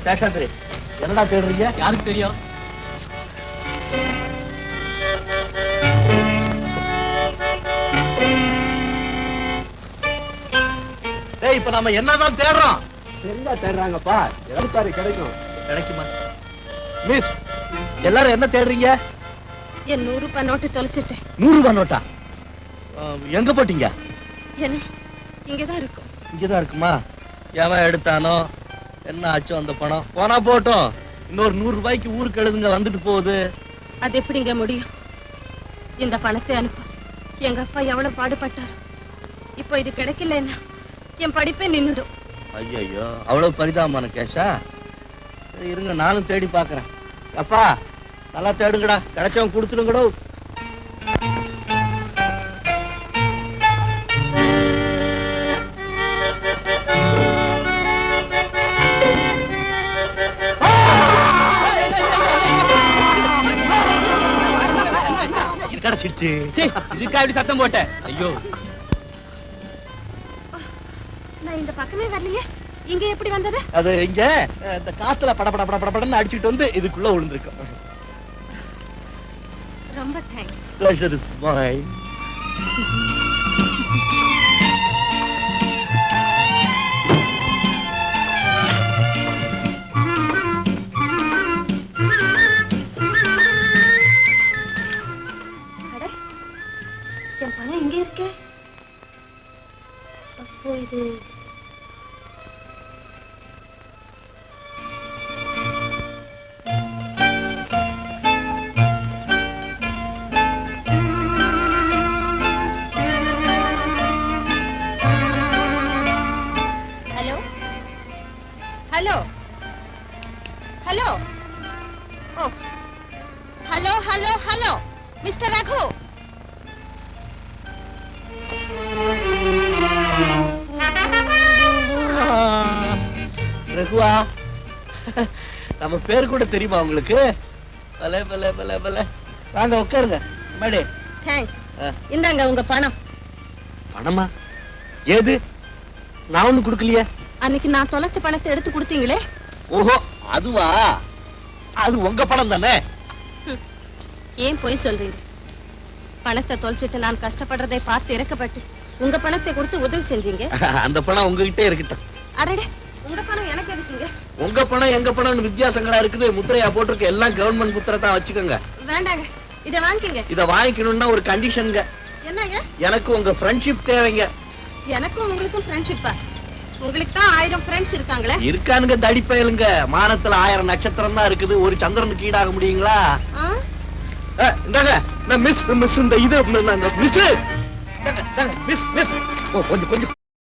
சேஷாத்ரி, என்னடா தேடுறீங்க? யாருக்கு தெரியும்? டேய், இப்ப நம்ம என்னதான் தேடுறோம்? சரியா தேடுறாங்கப்பா. எடுப்பாரு கிடைக்கும். கிடைக்குமா? மிஸ், எல்லாரும் என்ன தேடுறீங்க? என் 100 ரூபாய் நோட்டு தொலைச்சிட்டேன். 100 ரூபாய் நோட்டா? எங்க போட்டீங்க? என்ன இங்கதான் இருக்கும். இங்கதான் இருக்குமா? எவன் எடுத்தானோ என்ன ஆச்சோ அந்த பணம்? போனா போட்டோம். இன்னொரு 100 ரூபாய்க்கு ஊருக்கு எழுதுங்க, வந்துட்டு போகுது. அது எப்படிங்க முடியும்? இந்த பணத்தை அனுப்ப எங்க அப்பா எவ்வளவு பாடுபட்டார். இப்போ இது கிடைக்கலன்னா என் படிப்பே நின்னுடும். ஐயோ, அவ்வளவு பரிதாபமான கேஷா? சரி, இருங்க, நானும் தேடி பாக்குறேன். அப்பா, நல்லா தேடுங்கடா, கிடைச்சவன் கொடுத்துடுங்கடோ. கிடைச்சிடுச்சு. இதுக்கா இப்படி சத்தம் போட்ட? ஐயோ, நான் இந்த பக்கமே வரலையே, இங்க எப்படி வந்தது? அது இங்க இந்த காத்துல படபட படபடன்னு அடிச்சுட்டு வந்து இதுக்குள்ள விழுந்திருக்கும். ரொம்ப தேங்க்ஸ். Pleasure is mine. என் பணம் இங்க இருக்கே. அப்போ இது hello hello oh hello hello hello mister Raghu. ரகுவா, நம்ம பேர் கூட தெரியுமா உங்களுக்கு? பலே பலே பலே பலே. வாங்க உட்காருங்க. மேடே. தேங்க்ஸ். இந்தாங்க உங்க பணம். பணமா? ஏது? நான் ஒண்ணு கொடுக்கலையே. அன்னைக்கு நான் தொலைச்ச பணத்தை எடுத்து கொடுத்தீங்களே. ஓஹோ, அதுவா? அது உங்க பணம் தானே? ஏன் போய் சொல்றீங்க? பணத்தை தொலைச்சிட்டு நான் கஷ்டப்படுறதை பார்த்து இறக்கப்பட்டு உங்க பணத்தை கொடுத்து உதவி செஞ்சீங்க. அந்த பணம் உங்ககிட்ட இருக்கட்டும். அடடே, உங்க பணம் எனக்கு எதுக்குங்க? உங்க பணம் எங்க பணம் வித்தியாசங்களா இருக்குது. முத்திரையா போட்டிருக்கு, எல்லாம் கவர்மெண்ட் முத்திரை தான், வச்சுக்கோங்க. வேண்டாங்க, இத வாங்கிக்கங்க. இத வாங்கிக்கணும்னா ஒரு கண்டிஷனுங்க. என்னங்க? எனக்கு உங்க ஃப்ரெண்ட்ஷிப் தேவைங்க. எனக்கும் உங்களுக்கும் ஃப்ரெண்ட்ஷிப்பா? உங்களுக்கு தான் 1000 ஃப்ரெண்ட்ஸ் இருக்காங்களே. இருக்கானுங்க தடிப்பயலுங்க. மானத்துல 1000 நட்சத்திரம் தான் இருக்குது, ஒரு சந்திரனுக்கு ஈடாக முடியுங்களா? இந்தாங்க, நான் மிஸ் மிஸ் இந்த இது மிஸ் மிஸ் கொஞ்சம் கொஞ்சம்